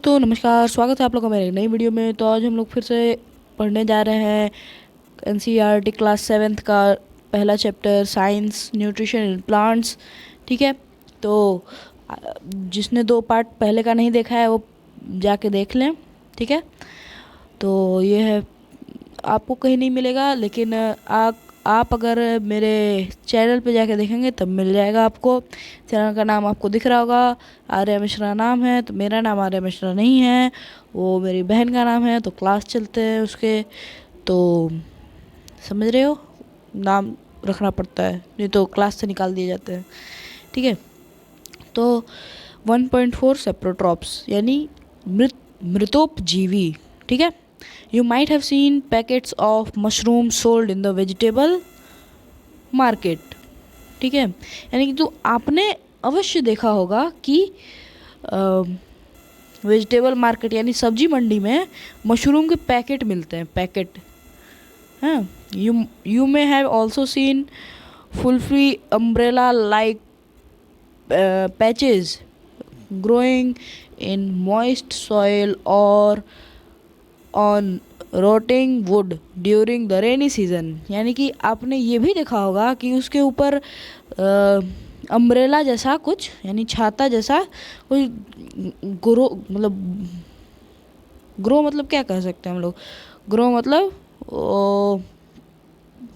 तो नमस्कार, स्वागत है आप लोगों का मेरे एक नई वीडियो में। तो आज हम लोग फिर से पढ़ने जा रहे हैं एनसीईआरटी क्लास 7th का पहला chapter science nutrition in plants. ठीक है, तो जिसने 2 पार्ट पहले का नहीं देखा है वो जाके देख लें। ठीक है, तो ये है, आपको कहीं नहीं मिलेगा, लेकिन आप अगर मेरे चैनल पे जाके देखेंगे तब मिल जाएगा आपको। चैनल का नाम आपको दिख रहा होगा, आर्या मिश्रा नाम है। तो मेरा नाम आर्या मिश्रा नहीं है, वो मेरी बहन का नाम है। तो क्लास चलते हैं उसके, तो समझ रहे हो, नाम रखना पड़ता है, नहीं तो क्लास से निकाल दिए जाते हैं। ठीक है, तो 1.4 सेप्रोट्रॉप्स यानी मृतोपजीवी। ठीक है, You might have seen packets of mushrooms sold in the vegetable market। ठीक है, यानी कि तो आपने अवश्य देखा होगा कि वेजिटेबल मार्केट यानी सब्जी मंडी में मशरूम के पैकेट मिलते हैं, पैकेट। हाँ, you may have also seen fluffy umbrella like patches growing in moist soil और on rotting wood during the rainy season. यानी कि आपने ये भी देखा होगा कि उसके ऊपर अम्ब्रेला जैसा कुछ, यानी छाता जैसा कुछ ग्रो मतलब क्या कह सकते हैं हम लोग, ग्रो मतलब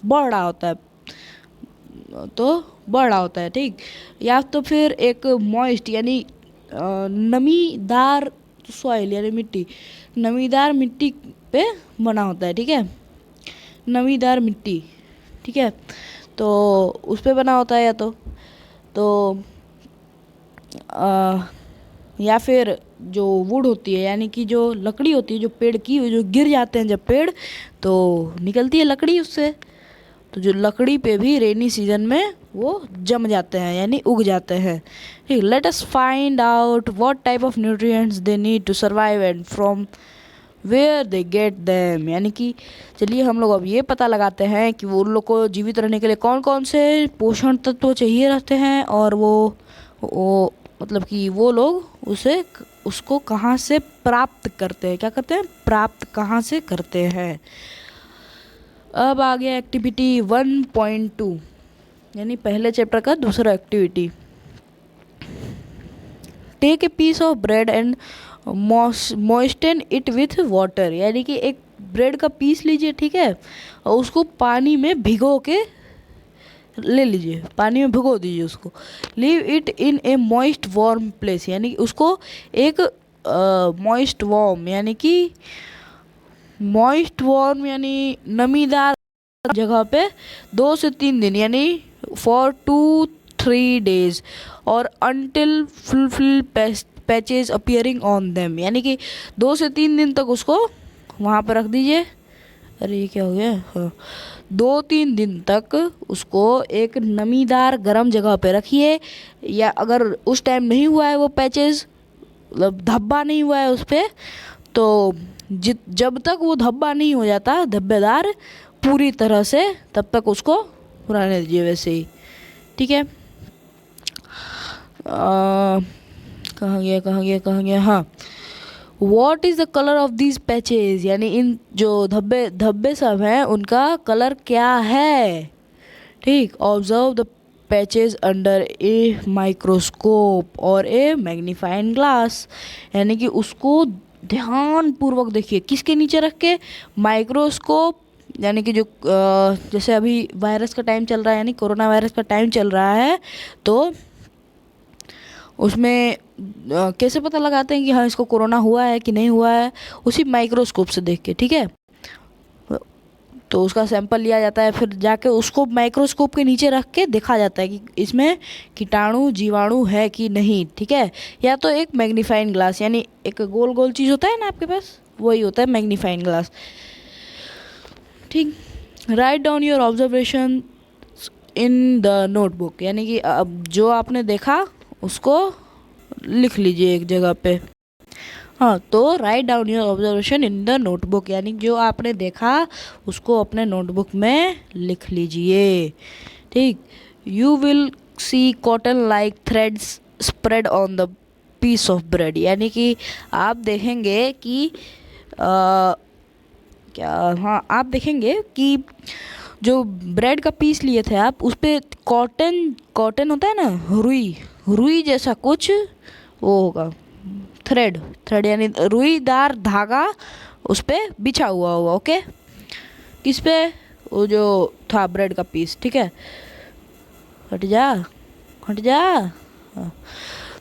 बढ़ रहा होता है, तो बढ़ रहा होता है। ठीक, या तो फिर एक मॉइस्ट यानी नमीदार सॉइल यानी मिट्टी, नमीदार मिट्टी पे बना होता है। ठीक है, नमीदार मिट्टी। ठीक है, तो उस पे बना होता है, या तो या फिर जो वुड होती है यानी कि जो लकड़ी होती है, जो पेड़ की, जो गिर जाते हैं जब पेड़, तो निकलती है लकड़ी उससे। तो जो लकड़ी पे भी रेनी सीजन में वो जम जाते हैं यानी उग जाते हैं। ठीक, let us find out what type of nutrients they need to survive and from where they get them. यानी कि चलिए हम लोग अब ये पता लगाते हैं कि वो उन लोग को जीवित रहने के लिए कौन कौन से पोषण तत्व चाहिए रहते हैं, और वो मतलब कि वो लोग उसको कहाँ से प्राप्त करते हैं, क्या करते हैं, प्राप्त कहाँ से करते हैं। अब आ गया एक्टिविटी 1.2 यानी पहले चैप्टर का दूसरा activity. Take a piece of bread and moisten it with water. यानी कि एक ब्रेड का पीस लीजिए, ठीक है, और उसको पानी में भिगो के ले लीजिए, पानी में भिगो दीजिए उसको। Leave it in A moist warm place, यानी कि उसको एक मॉइस्ट वार्म यानी नमीदार जगह पे 2 से 3 दिन यानी फॉर 2-3 days और until full patches appearing on them. यानी कि 2 से 3 दिन तक उसको वहाँ पर रख दीजिए। अरे ये क्या हो गया, हाँ, 2-3 दिन तक उसको एक नमीदार गर्म जगह पे रखिए। या अगर उस टाइम नहीं हुआ है वो पैचेज, मतलब धब्बा नहीं हुआ है उस पर, तो जब तक वो धब्बा नहीं हो जाता धब्बेदार पूरी तरह से, तब तक उसको रहने दीजिए वैसे ही। ठीक है, कहाँ गया, हाँ, what is the colour of these patches. यानी इन जो धब्बे सब हैं उनका कलर क्या है। ठीक, observe the patches under a microscope और ए मैग्नीफाइंग ग्लास। यानी कि उसको ध्यान पूर्वक देखिए, किसके नीचे रख के, माइक्रोस्कोप, यानी कि जो जैसे अभी वायरस का टाइम चल रहा है यानी कोरोना वायरस का टाइम चल रहा है, तो उसमें कैसे पता लगाते हैं कि हाँ इसको कोरोना हुआ है कि नहीं हुआ है, उसी माइक्रोस्कोप से देख के। ठीक है, तो उसका सैंपल लिया जाता है, फिर जाके उसको माइक्रोस्कोप के नीचे रख के देखा जाता है कि इसमें कीटाणु जीवाणु है कि नहीं। ठीक है, या तो एक मैग्नीफाइंग ग्लास यानी एक गोल गोल चीज़ होता है ना आपके पास, वही होता है मैग्नीफाइंग ग्लास। ठीक, write down your observation in the notebook. यानी कि अब जो आपने देखा उसको लिख लीजिए एक जगह पे। हाँ, तो write down your observation in the notebook, यानी जो आपने देखा उसको अपने नोटबुक में लिख लीजिए। ठीक, you will see cotton like threads spread on the piece of bread, यानी कि आप देखेंगे कि क्या, हाँ आप देखेंगे कि जो ब्रेड का पीस लिए थे आप, उस पर कॉटन कॉटन होता है ना, रुई रुई जैसा कुछ वो होगा, थ्रेड थ्रेड यानी रुईदार धागा उस पर बिछा हुआ होगा। ओके, किस पे? वो जो था ब्रेड का पीस, ठीक है। हट जा हट जा।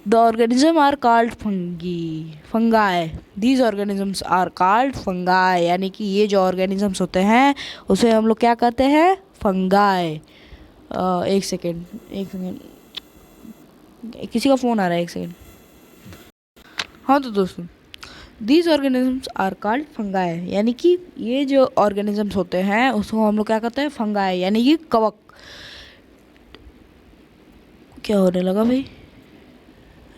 The organism are called fungi. These organisms are called fungi, यानी कि ये जो ऑर्गेनिजम्स होते हैं उसे हम लोग क्या कहते हैं? फंगाई। एक सेकेंड किसी का फ़ोन आ रहा है, एक सेकेंड। हाँ तो दोस्तों, these organisms are called fungi, यानी कि ये जो ऑर्गेनिजम्स होते हैं उसको हम लोग क्या कहते हैं? फंगाई, यानी कि कवक। क्या होने लगा भाई?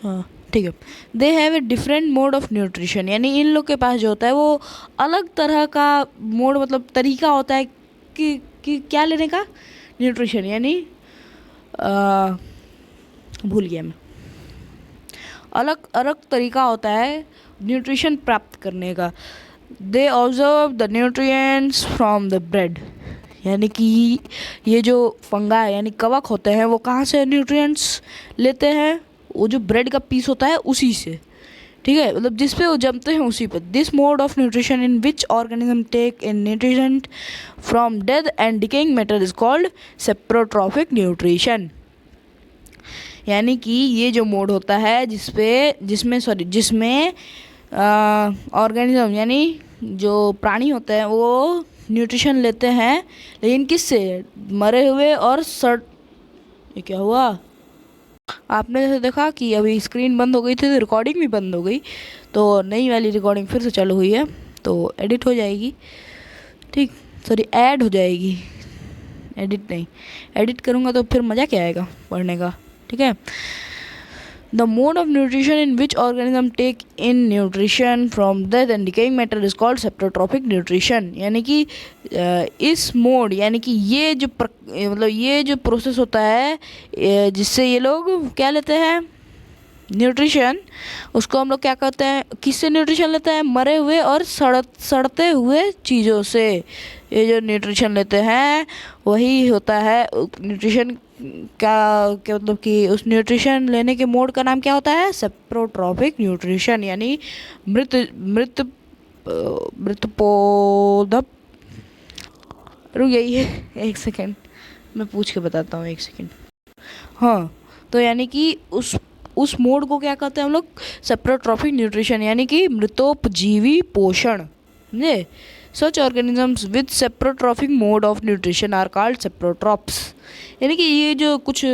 हाँ ठीक है। They have a different mode of nutrition, यानी इन लोग के पास जो होता है वो अलग तरह का मोड, मतलब तरीका होता है कि क्या लेने का? न्यूट्रिशन, यानी भूल गया मैं। अलग अलग तरीका होता है न्यूट्रिशन प्राप्त करने का। They observe the nutrients from the bread, यानी कि ये जो फंगा है यानी कवक होते हैं वो कहाँ से न्यूट्रिएंट्स लेते हैं? वो जो ब्रेड का पीस होता है उसी से, ठीक है, मतलब जिस पे वो जमते हैं उसी पे। This mode of nutrition in which organism take in nutrition from dead and decaying matter is called saprotrophic nutrition, यानी कि ये जो मोड होता है जिसमें ऑर्गेनिज्म यानी जो प्राणी होते हैं वो न्यूट्रिशन लेते हैं, लेकिन किससे? मरे हुए और ये क्या हुआ? आपने जैसे देखा कि अभी स्क्रीन बंद हो गई थी तो रिकॉर्डिंग भी बंद हो गई, तो नई वाली रिकॉर्डिंग फिर से चालू हुई है, तो एडिट हो जाएगी, ठीक, सॉरी ऐड हो जाएगी, एडिट नहीं। एडिट करूँगा तो फिर मज़ा क्या आएगा पढ़ने का, ठीक है। The mode of nutrition in which organism take in nutrition from dead and decaying matter is called saprotrophic nutrition, यानी कि इस मोड यानी कि ये जो मतलब ये जो प्रोसेस होता है जिससे ये लोग क्या लेते हैं? न्यूट्रिशन, उसको हम लोग क्या कहते हैं? किससे न्यूट्रिशन लेते हैं? मरे हुए और सड़ते हुए चीज़ों से ये जो न्यूट्रिशन लेते हैं वही होता है न्यूट्रिशन क्या मतलब कि उस न्यूट्रिशन लेने के मोड का नाम क्या होता है? सेप्रोट्रॉफिक न्यूट्रिशन, यानी मृत मृत मृतपोधक। रुक जाइए एक सेकेंड, मैं पूछ के बताता हूँ, एक सेकेंड। हाँ तो यानी कि उस मोड को क्या कहते हैं हम लोग? सेप्रोट्रॉफिक न्यूट्रिशन, यानी कि मृतोपजीवी पोषण, समझे? Such organisms with saprotrophic mode of nutrition are called saprotrophs, यानी कि ये जो कुछ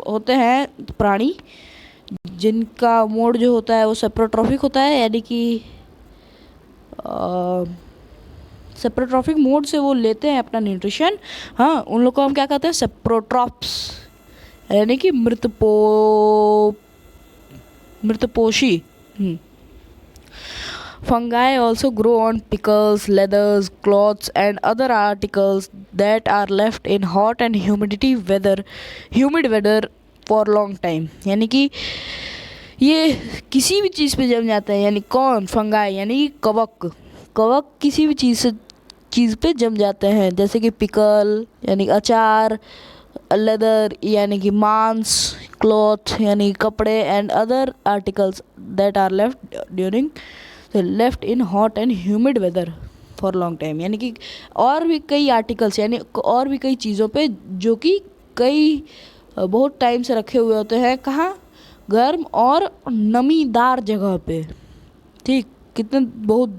होते हैं प्राणी जिनका मोड जो होता है वो सेप्रोट्रॉफिक होता है, यानी कि सेप्रोट्रॉफिक मोड से वो लेते हैं अपना न्यूट्रिशन, हाँ, उन लोग को हम क्या कहते हैं? सेप्रोट्रॉप्स, यानी कि मृतपोषी। Fungi also grow on pickles, leathers, cloths, and other articles that are left in hot and humid weather for long time. यानी कि ये किसी भी चीज़ पे जम जाता है, यानी कौन? फंगाई, यानी कवक किसी भी चीज़ पे जम जाते हैं, जैसे कि पिकल यानी अचार, लेदर यानी कि मांस, क्लॉथ यानी कपड़े, and other articles that are left in hot and humid weather for long time, यानी कि और भी कई आर्टिकल्स यानी और भी कई चीज़ों पे जो कि बहुत टाइम से रखे हुए होते हैं, कहाँ? गर्म और नमीदार जगह पे, ठीक, कितने बहुत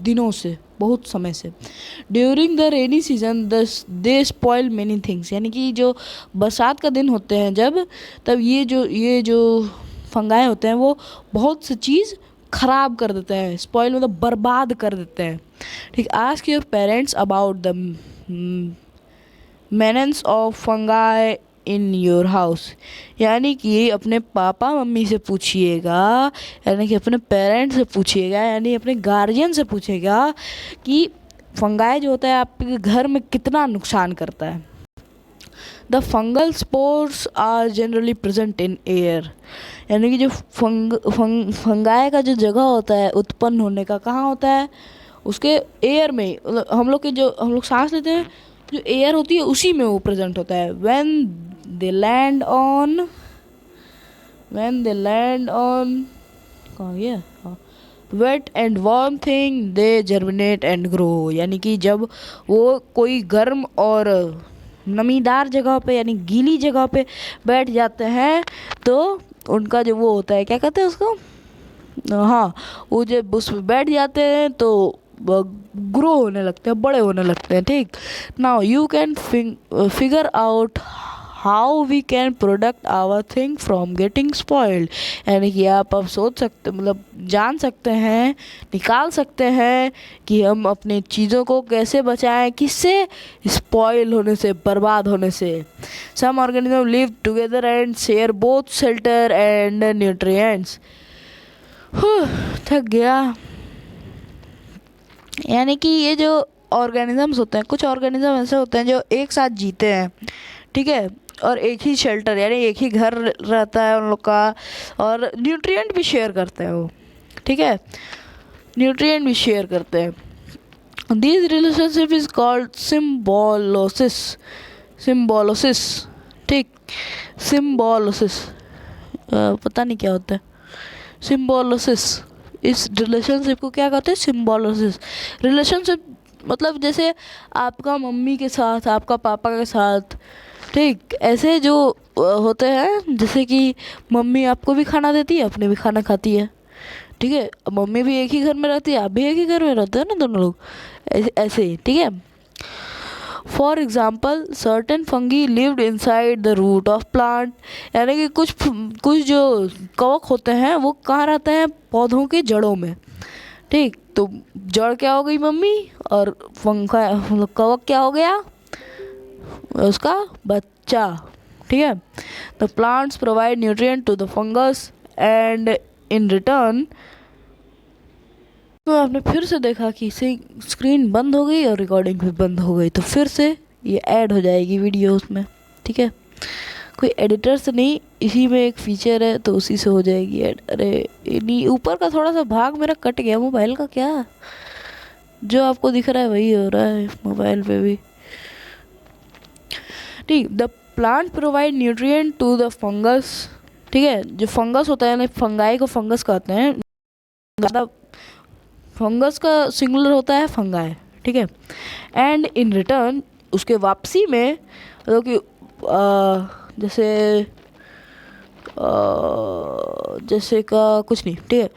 दिनों से, बहुत समय से। During the rainy season they spoil many things, यानी कि जो बरसात का दिन होते हैं तब ये जो फंगाई होते हैं वो बहुत सी चीज़ ख़राब कर देते हैं। स्पॉइल मतलब बर्बाद कर देते हैं, ठीक। Ask your parents about the menace of fungi in your house, यानी कि अपने पापा मम्मी से पूछिएगा, यानी कि अपने पेरेंट्स से पूछिएगा, यानी अपने गार्जियन से पूछिएगा कि फंगाई जो होता है आपके घर में कितना नुकसान करता है। The fungal spores are generally present in air, यानी कि जो फंगाई का जो जगह होता है उत्पन्न होने का कहाँ होता है, उसके एयर में, हम लोग के जो हम लोग सांस लेते हैं जो एयर होती है उसी में वो प्रेजेंट होता है। व्हेन दे लैंड ऑन कहाँ गया, हाँ, wet and warm thing they germinate and grow, यानी कि जब वो कोई गर्म और नमीदार जगह पे यानी गीली जगह पे बैठ जाते हैं तो उनका जो वो होता है, क्या कहते हैं उसको, हाँ, वो जब उस पे बैठ जाते हैं तो ग्रो होने लगते हैं, बड़े होने लगते हैं। ठीक, now you can figure out how we can product our thing from getting spoiled, यानी कि आप अब सोच सकते, मतलब जान सकते हैं, निकाल सकते हैं कि हम अपनी चीज़ों को कैसे बचाएं, किससे, स्पॉइल होने से, बर्बाद होने से। Some organism live together and share both shelter and nutrients. थक गया। यानी कि ये जो ऑर्गेनिजम्स होते हैं, कुछ ऑर्गेनिज्म ऐसे होते हैं जो एक साथ जीते हैं, ठीक है, और एक ही शेल्टर यानी एक ही घर रहता है उन लोग का, और न्यूट्रिएंट भी शेयर करते हैं वो, ठीक है, न्यूट्रिएंट भी शेयर करते हैं। This relationship is called symbiosis. ठीक, सिम्बोलोसिस, पता नहीं क्या होता है सिम्बोलोसिस। इस रिलेशनशिप को क्या कहते हैं, सिम्बोलोसिस। रिलेशनशिप मतलब जैसे आपका मम्मी के साथ, आपका पापा के साथ, ठीक, ऐसे जो होते हैं, जैसे कि मम्मी आपको भी खाना देती है, अपने भी खाना खाती है, ठीक है, मम्मी भी एक ही घर में रहती है, आप भी एक ही घर में रहते हैं ना दोनों लोग, ऐसे, ठीक है। For example certain fungi lived inside the root of plant, यानी कि कुछ जो कवक होते हैं वो कहाँ रहते हैं, पौधों के जड़ों में। ठीक, तो जड़ क्या हो गई मम्मी, और फंगा मतलब कवक क्या हो गया, उसका बच्चा। ठीक है, the plants provide nutrient to the fungus and in return. तो आपने फिर से देखा कि स्क्रीन बंद हो गई और रिकॉर्डिंग भी बंद हो गई, तो फिर से ये ऐड हो जाएगी वीडियो उसमें, ठीक है, कोई एडिटर से नहीं, इसी में एक फीचर है तो उसी से हो जाएगी ऐड। अरे नहीं, ऊपर का थोड़ा सा भाग मेरा कट गया मोबाइल का, क्या जो आपको दिख रहा है वही हो रहा है मोबाइल पे भी। ठीक, the plant provide nutrient to the fungus, ठीक है, जो फंगस होता है ना, फंगाई को फंगस कहते हैं, ज़्यादा फंगस का सिंगुलर होता है फंगाई, ठीक है, एंड इन रिटर्न उसके वापसी में, मतलब कि जैसे का कुछ नहीं, ठीक है,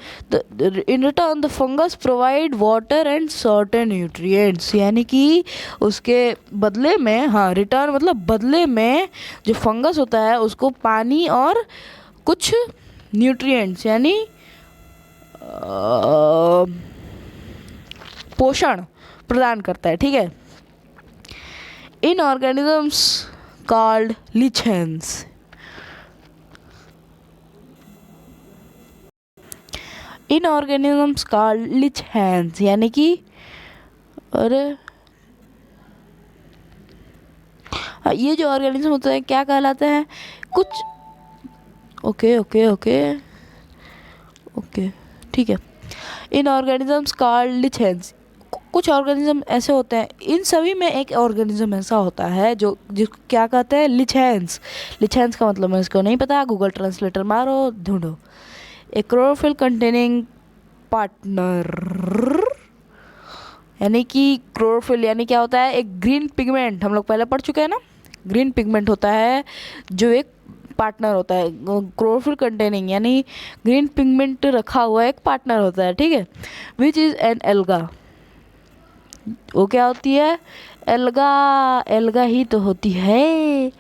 in return the fungus provide water and certain nutrients, यानी कि उसके बदले में, हाँ, रिटर्न मतलब बदले में जो फंगस होता है उसको पानी और कुछ न्यूट्रिएंट्स यानी पोषण प्रदान करता है, ठीक है। इन ऑर्गेनिजम्स कॉल्ड लिचेंस, इन ऑर्गेनिजम्स कॉल्ड लिचेंस, यानी कि, अरे ये जो ऑर्गेनिज्म होते हैं क्या कहलाते हैं, कुछ, ओके ओके ओके ओके, ठीक है, इन ऑर्गेनिजम्स कॉल्ड लिचेंस, कुछ ऑर्गेनिज्म ऐसे होते हैं, इन सभी में एक ऑर्गेनिज्म ऐसा होता है जो क्या कहते हैं, लिचेंस। लिचेंस का मतलब मैं इसको नहीं पता, गूगल ट्रांसलेटर मारो ढूंढो। ए क्लोरोफिल कंटेनिंग पार्टनर, यानी कि क्लोरोफिल यानी क्या होता है, एक ग्रीन पिगमेंट, हम लोग पहले पढ़ चुके हैं ना, ग्रीन पिगमेंट होता है जो एक पार्टनर होता है। क्लोरोफिल कंटेनिंग यानी ग्रीन पिगमेंट रखा हुआ एक पार्टनर होता है, ठीक है, विच इज़ एन एल्गा, वो क्या होती है, एल्गा, एल्गा ही तो होती है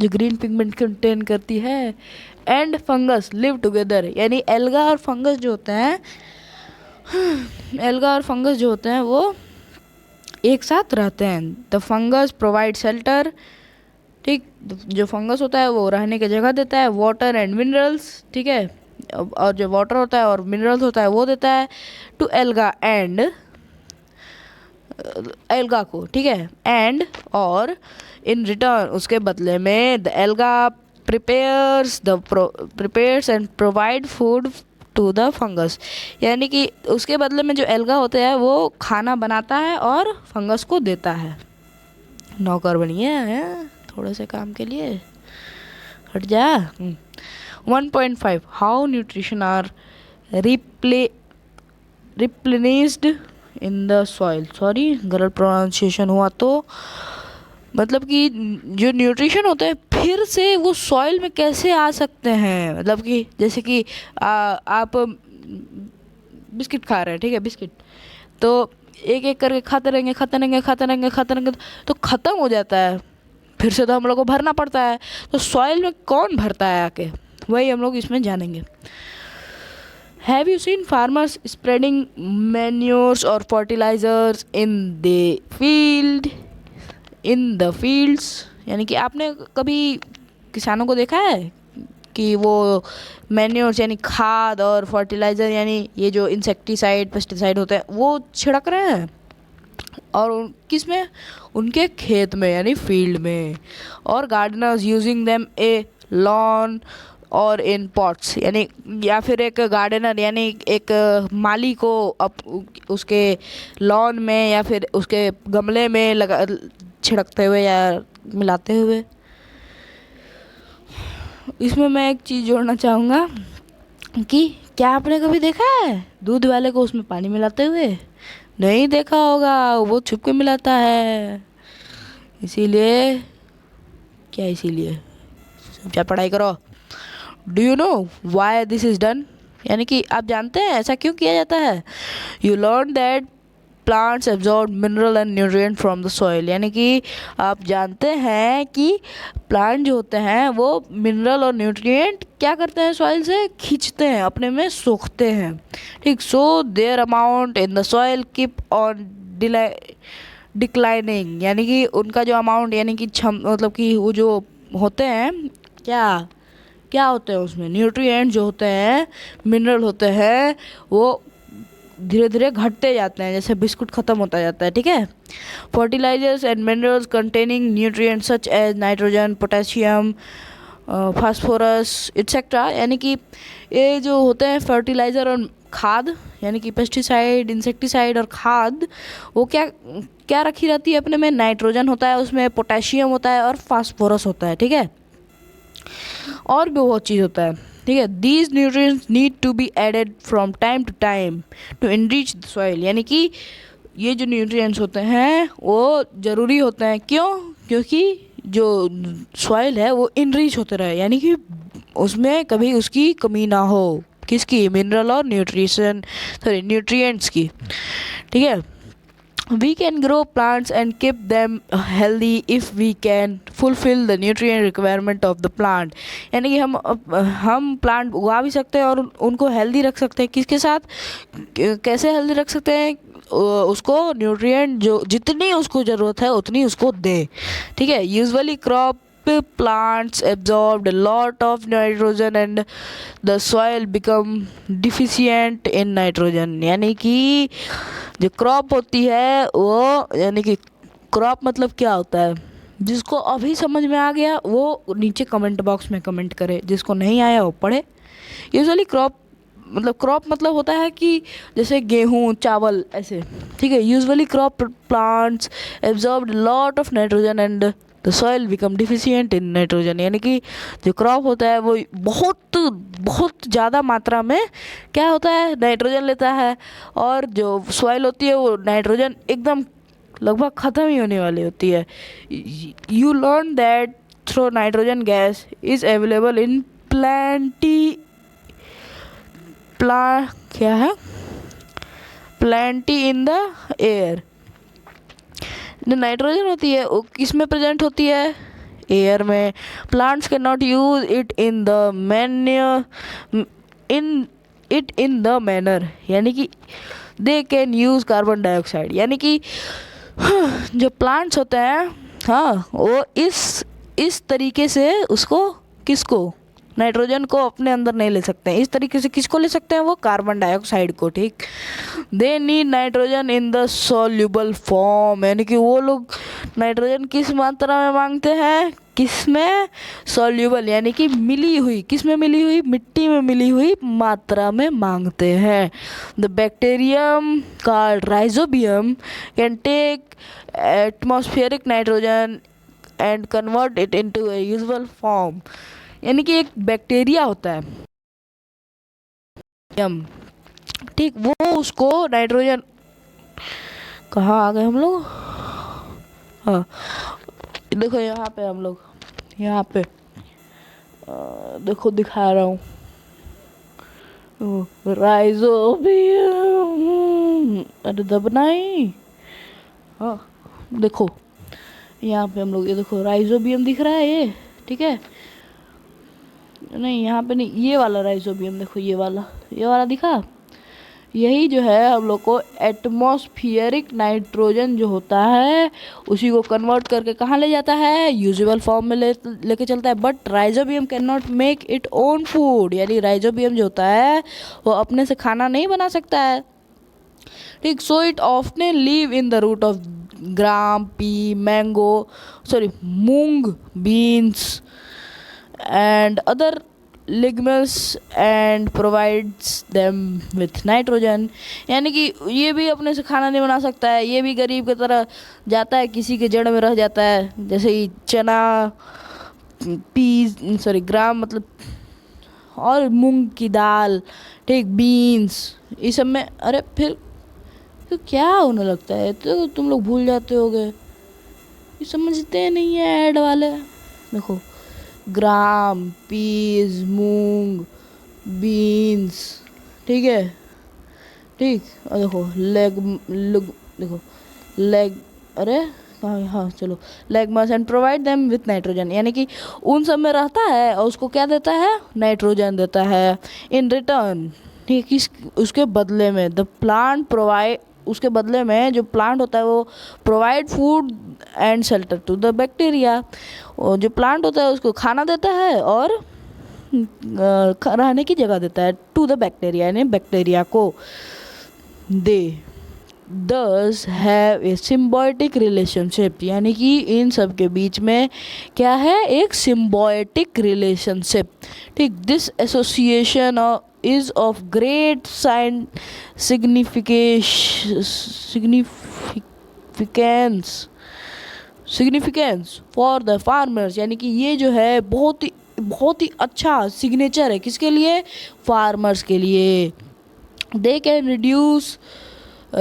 जो ग्रीन पिगमेंट कंटेन करती है। एंड फंगस लिव टुगेदर, यानी एल्गा और फंगस जो होते हैं, एल्गा और फंगस जो होते हैं वो एक साथ रहते हैं। द फंगस प्रोवाइड शेल्टर, ठीक, जो फंगस होता है वो रहने की जगह देता है, वाटर एंड मिनरल्स, ठीक है, और जो वाटर होता है और मिनरल्स होता है वो देता है टू एल्गा एंड एल्गा को, ठीक है। एंड और इन रिटर्न उसके बदले में the alga prepares and provide food to the fungus, यानी कि उसके बदले में जो एल्गा होता है वो खाना बनाता है और फंगस को देता है। नौकर बनिए हैं थोड़े से काम के लिए, हट जा। 1.5 how nutrition are replenished in the soil. Sorry गलत प्रोनाउंसिएशन हुआ तो, मतलब कि जो न्यूट्रिशन होते हैं फिर से वो सॉइल में कैसे आ सकते हैं। मतलब कि जैसे कि आप बिस्किट खा रहे हैं, ठीक है, बिस्किट तो एक एक करके खाते रहेंगे तो ख़त्म हो जाता है, फिर से तो हम लोग को भरना पड़ता है। तो सॉइल में कौन भरता है आके, वही हम लोग इसमें जानेंगे। Have you seen farmers spreading manures और फर्टिलाइजर्स इन द फील्ड्स, यानी कि आपने कभी किसानों को देखा है कि वो मैन्योर्स यानी खाद और फर्टिलाइज़र यानी ये जो इंसेक्टिसाइड पेस्टिसाइड होते हैं वो छिड़क रहे हैं, और किस में, उनके खेत में यानी फील्ड में। और गार्डनर्स यूजिंग देम ए लॉन और इन पॉट्स, यानी या फिर एक गार्डनर यानी एक माली को उसके लॉन में या फिर उसके गमले में लगा छिड़कते हुए या मिलाते हुए। इसमें मैं एक चीज़ जोड़ना चाहूँगा कि क्या आपने कभी देखा है दूध वाले को उसमें पानी मिलाते हुए? नहीं देखा होगा, वो छुप के मिलाता है। इसीलिए क्या पढ़ाई करो। Do you know why this is done, यानी कि आप जानते हैं ऐसा क्यों किया जाता है? You learn that plants absorb mineral and nutrient from the soil, यानी कि आप जानते हैं कि प्लांट जो होते हैं वो मिनरल और न्यूट्रिएंट क्या करते हैं, सॉइल से खींचते हैं, अपने में सोखते हैं, ठीक। So their amount in the soil keep on declining, यानी कि उनका जो अमाउंट यानी कि मतलब कि वो जो होते हैं क्या होते हैं उसमें न्यूट्रिएंट जो होते हैं, मिनरल होते हैं, वो धीरे धीरे घटते जाते हैं जैसे बिस्कुट ख़त्म होता जाता है, ठीक है। Fertilisers and minerals containing nutrients such as nitrogen, potassium, phosphorus etcetera, यानी कि ये जो होते हैं फर्टिलाइज़र और खाद यानी कि पेस्टिसाइड, इंसेक्टिसाइड और खाद, वो क्या रखी रहती है अपने में? नाइट्रोजन होता है उसमें, पोटेशियम होता है और फास्फोरस होता है, ठीक है। और भी बहुत चीज़ होता है, ठीक है। These nutrients need to be added from time to time to enrich the soil, यानी कि ये जो न्यूट्रिएंट्स होते हैं वो ज़रूरी होते हैं। क्यों? क्योंकि जो सॉइल है वो इनरिच होते रहे, यानी कि उसमें कभी उसकी कमी ना हो। किसकी? मिनरल और न्यूट्रिएंट्स की, ठीक है। We can grow plants and keep them healthy if we can fulfill the nutrient requirement of the plant, यानी कि हम प्लांट उगा भी सकते हैं और उनको हेल्दी रख सकते हैं। किसके साथ? कैसे हेल्दी रख सकते हैं? उसको न्यूट्रिएंट जो जितनी उसको ज़रूरत है उतनी उसको दे, ठीक है। Usually crop plants absorbed a lot of nitrogen and the soil become deficient in nitrogen, यानी कि जो क्रॉप होती है वो, यानी कि क्रॉप मतलब क्या होता है, जिसको अभी समझ में आ गया वो नीचे कमेंट बॉक्स में कमेंट करे, जिसको नहीं आया वो पढ़े। यूजुअली क्रॉप मतलब होता है कि जैसे गेहूँ, चावल, ऐसे, ठीक है। Usually crop plants absorb lot of nitrogen and the soil become deficient in nitrogen, यानी कि जो क्रॉप होता है वो बहुत ज़्यादा मात्रा में क्या होता है, नाइट्रोजन लेता है, और जो सॉइल होती है वो नाइट्रोजन एकदम लगभग ख़त्म ही होने वाली होती है। You learn that through nitrogen gas is available in plenty in the air. जो नाइट्रोजन होती है वो किस में प्रेजेंट होती है? एयर में। Plants can not use it in the manner, यानी कि they can use carbon dioxide, यानी कि जो प्लांट्स होते हैं, हाँ, वो इस तरीके से उसको किसको नाइट्रोजन को अपने अंदर नहीं ले सकते हैं। इस तरीके से किसको ले सकते हैं? वो कार्बन डाइऑक्साइड को, ठीक। They need nitrogen in the soluble form, यानी कि वो लोग नाइट्रोजन किस मात्रा में मांगते हैं? किस में? सॉल्युबल, यानी कि मिली हुई। किस में मिली हुई? मिट्टी में मिली हुई मात्रा में मांगते हैं। The bacterium called rhizobium can take atmospheric nitrogen and convert it into a usual form, यानी कि एक बैक्टीरिया होता है यम, ठीक, वो उसको नाइट्रोजन, कहाँ आ गए हम लोग? हाँ देखो यहाँ पे हम लोग, यहाँ पे देखो दिखा रहा हूँ, राइजोबियम, अरे दबना ही। हाँ देखो यहाँ पे हम लोग, ये देखो राइजोबियम दिख रहा है ये, ठीक है। नहीं यहाँ पे नहीं, ये वाला राइजोबियम देखो, ये वाला दिखा। यही जो है हम लोग को एटमॉस्फियरिक नाइट्रोजन जो होता है उसी को कन्वर्ट करके कहाँ ले जाता है? यूजुअल फॉर्म में लेके चलता है। But rhizobium can not make it own food, यानी राइजोबियम जो होता है वो अपने से खाना नहीं बना सकता है, ठीक। So it often live in the root of gram, pea, moong, beans and other legumes and provides them with nitrogen, यानी कि ये भी अपने से खाना नहीं बना सकता है, ये भी गरीब की तरह जाता है, किसी के जड़ में रह जाता है, जैसे ही चना, ग्राम मतलब, और मूंग की दाल, ठीक, बीन्स, इस सब में। अरे फिर तो क्या होने लगता है? तो तुम लोग भूल जाते होगे, ये समझते नहीं है ऐड वाले। देखो ग्राम, पीज, मूंग, बीन्स, ठीक है, ठीक। और देखो लेग, अरे हाँ चलो, legumes and provide them with nitrogen, यानी कि उन सब में रहता है और उसको क्या देता है? नाइट्रोजन देता है इन रिटर्न, ठीक। उसके बदले में द प्लांट प्रोवाइड, उसके बदले में जो प्लांट होता है वो provide food and shelter to the bacteria, और जो प्लांट होता है उसको खाना देता है और रहने की जगह देता है टू द बैक्टीरिया, यानी बैक्टीरिया को। दे दस हैव ए सिम्बायोटिक रिलेशनशिप, यानी कि इन सब के बीच में क्या है? एक सिम्बायोटिक रिलेशनशिप, ठीक। This association is of great significance for the farmers, यानी कि ये जो है बहुत ही अच्छा सिग्नेचर है, किसके लिए? फार्मर्स के लिए। They can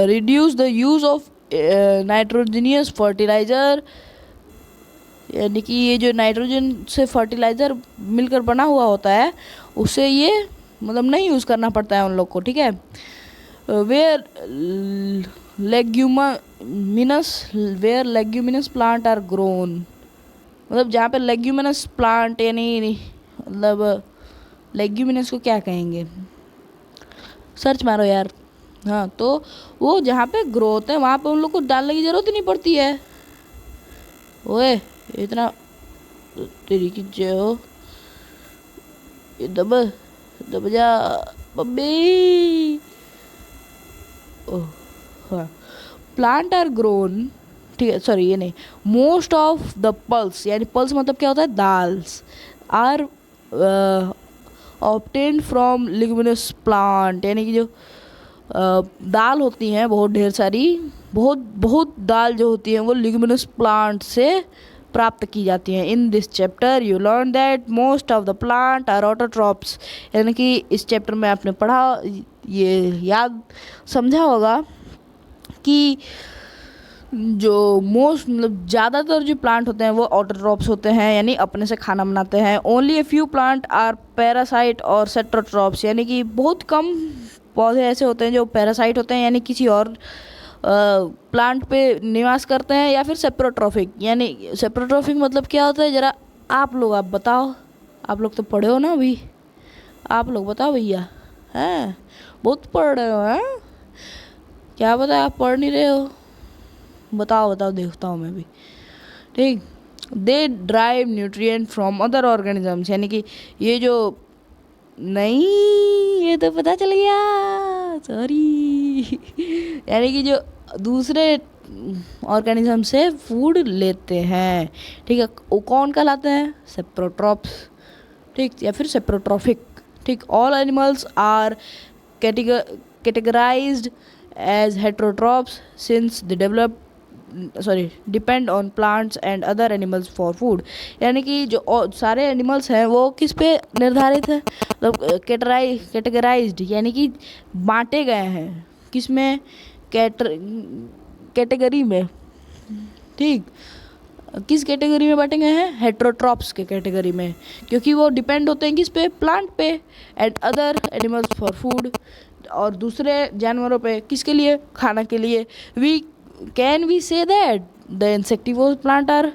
reduce the use of nitrogenous fertilizer, यानी कि ये जो नाइट्रोजन से फर्टिलाइज़र मिलकर बना हुआ होता है उससे ये मतलब नहीं यूज़ करना पड़ता है उन लोग को, ठीक है। Where leguminous plant are grown, मतलब जहाँ पे लेग्यूमिनस प्लांट, यानी मतलब लेग्यूमिनस को क्या कहेंगे? सर्च मारो यार। हाँ तो वो जहाँ पे ग्रो होते हैं वहाँ पे उन लोग को डालने की ज़रूरत ही नहीं पड़ती है। ओए इतना तेरी की जय हो, ये दब जा बब्बी। ओह हाँ, प्लांट आर ग्रोन, ठीक है, सॉरी ये नहीं, मोस्ट ऑफ द पल्स, यानी पल्स मतलब क्या होता है? Dals, are obtained from leguminous plant, यानी कि जो दाल होती हैं बहुत ढेर सारी, बहुत दाल जो होती हैं वो लिग्यूमिनस प्लांट से प्राप्त की जाती हैं। In this chapter you learn that most of the plant are autotrophs, यानी कि इस चैप्टर में आपने पढ़ा, ये याद समझा होगा कि जो मोस्ट मतलब ज़्यादातर जो प्लांट होते हैं वो ऑटोट्रॉप्स होते हैं, यानी अपने से खाना बनाते हैं। Only a few plant are parasite और सेट्रोट्रॉप्स, यानी कि बहुत कम पौधे ऐसे होते हैं जो पैरासाइट होते हैं, यानी किसी और प्लांट पे निवास करते हैं, या फिर सेप्रोट्रॉफिक, यानी सेप्रोट्रॉफिक मतलब क्या होता है? ज़रा आप बताओ, आप लोग तो पढ़े हो ना अभी, आप लोग बताओ भैया, हैं बहुत पढ़ रहे हो, हैं क्या पता आप पढ़ नहीं रहे हो, बताओ देखता हूँ मैं भी, ठीक। They drive nutrient from other organisms, यानी कि ये जो नहीं, ये तो पता चल गया, सॉरी यानी कि जो दूसरे ऑर्गेनिज्म से फूड लेते हैं, ठीक है, वो कौन कहलाते हैं? सेप्रोट्रॉप्स, ठीक, या फिर सेप्रोट्रॉफिक, ठीक। All animals are categorised as heterotrophs since they depend on plants and other animals for food, यानी कि जो सारे एनिमल्स हैं वो किस पे निर्धारित है, मतलब कैटेगराइज्ड यानी कि बांटे गए हैं, किस में? कैटेगरी में, ठीक। किस कैटेगरी में बांटे गए हैं? हेटेरोट्रॉप्स के कैटेगरी में, क्योंकि वो डिपेंड होते हैं किस पे? प्लांट पे and other animals for food, और दूसरे जानवरों पे किसके लिए? खाना के लिए। Can we say that the insectivore plant are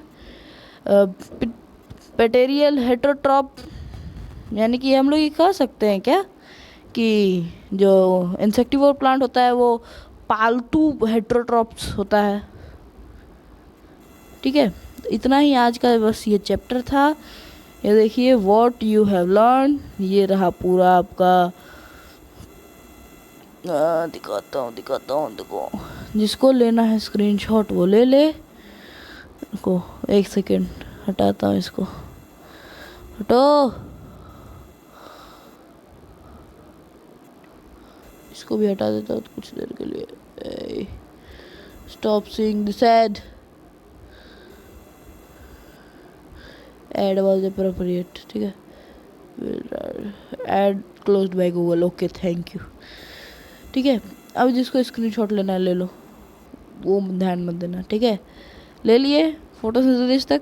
partial heterotroph, यानी कि हम लोग ये कह सकते हैं क्या कि जो इंसेक्टिवोर प्लांट होता है वो पालतू हेटेरोट्रॉप्स होता है, ठीक है। तो इतना ही आज का बस ये चैप्टर था। ये देखिए व्हाट यू हैव लर्न, ये रहा पूरा आपका, दिखाता हूँ देखो, जिसको लेना है स्क्रीनशॉट वो ले ले। को एक सेकेंड हटाता हूँ इसको, हटो, इसको भी हटा देता हूँ कुछ देर के लिए। Stop seeing this ad, ad was appropriate, ठीक है। Ad closed by Google, okay thank you, ठीक है। अब जिसको स्क्रीनशॉट लेना है ले लो, वो ध्यान मत देना, ठीक है। ले लिए फोटोसिंथेसिस तक,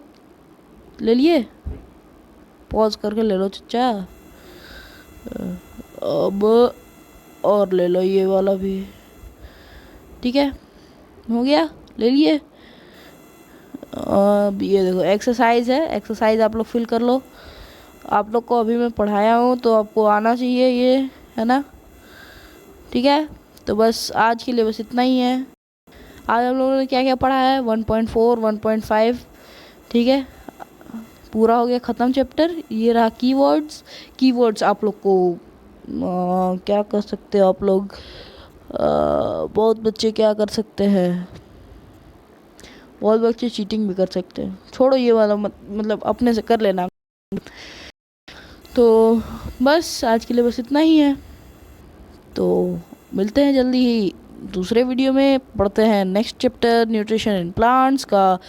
ले लिए, पॉज करके ले लो चचा। अब और ले लो ये वाला भी, ठीक है, हो गया, ले लिए। अब ये देखो एक्सरसाइज है, एक्सरसाइज आप लोग फिल कर लो। आप लोग को अभी मैं पढ़ाया हूँ तो आपको आना चाहिए ये, है ना, ठीक है। तो बस आज के लिए बस इतना ही है। आज हम लोगों ने क्या क्या पढ़ा है? 1.4 1.5, ठीक है, पूरा हो गया ख़त्म चैप्टर। ये रहा कीवर्ड्स। कीवर्ड्स आप लोग को क्या कर सकते हो आप लोग, बहुत बच्चे क्या कर सकते हैं, बहुत बच्चे चीटिंग भी कर सकते हैं। छोड़ो ये वाला मतलब अपने से कर लेना। तो बस आज के लिए बस इतना ही है। तो मिलते हैं जल्दी ही दूसरे वीडियो में, पढ़ते हैं next chapter nutrition in plants का।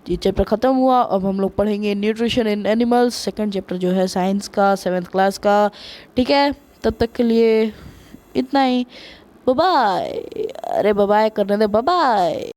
ये चैप्टर ख़त्म हुआ, अब हम लोग पढ़ेंगे nutrition in animals, second chapter जो है साइंस का 7th क्लास का, ठीक है। तब तक के लिए इतना ही, बाय बाय। अरे बाय बाय करने दे, बाय बाय।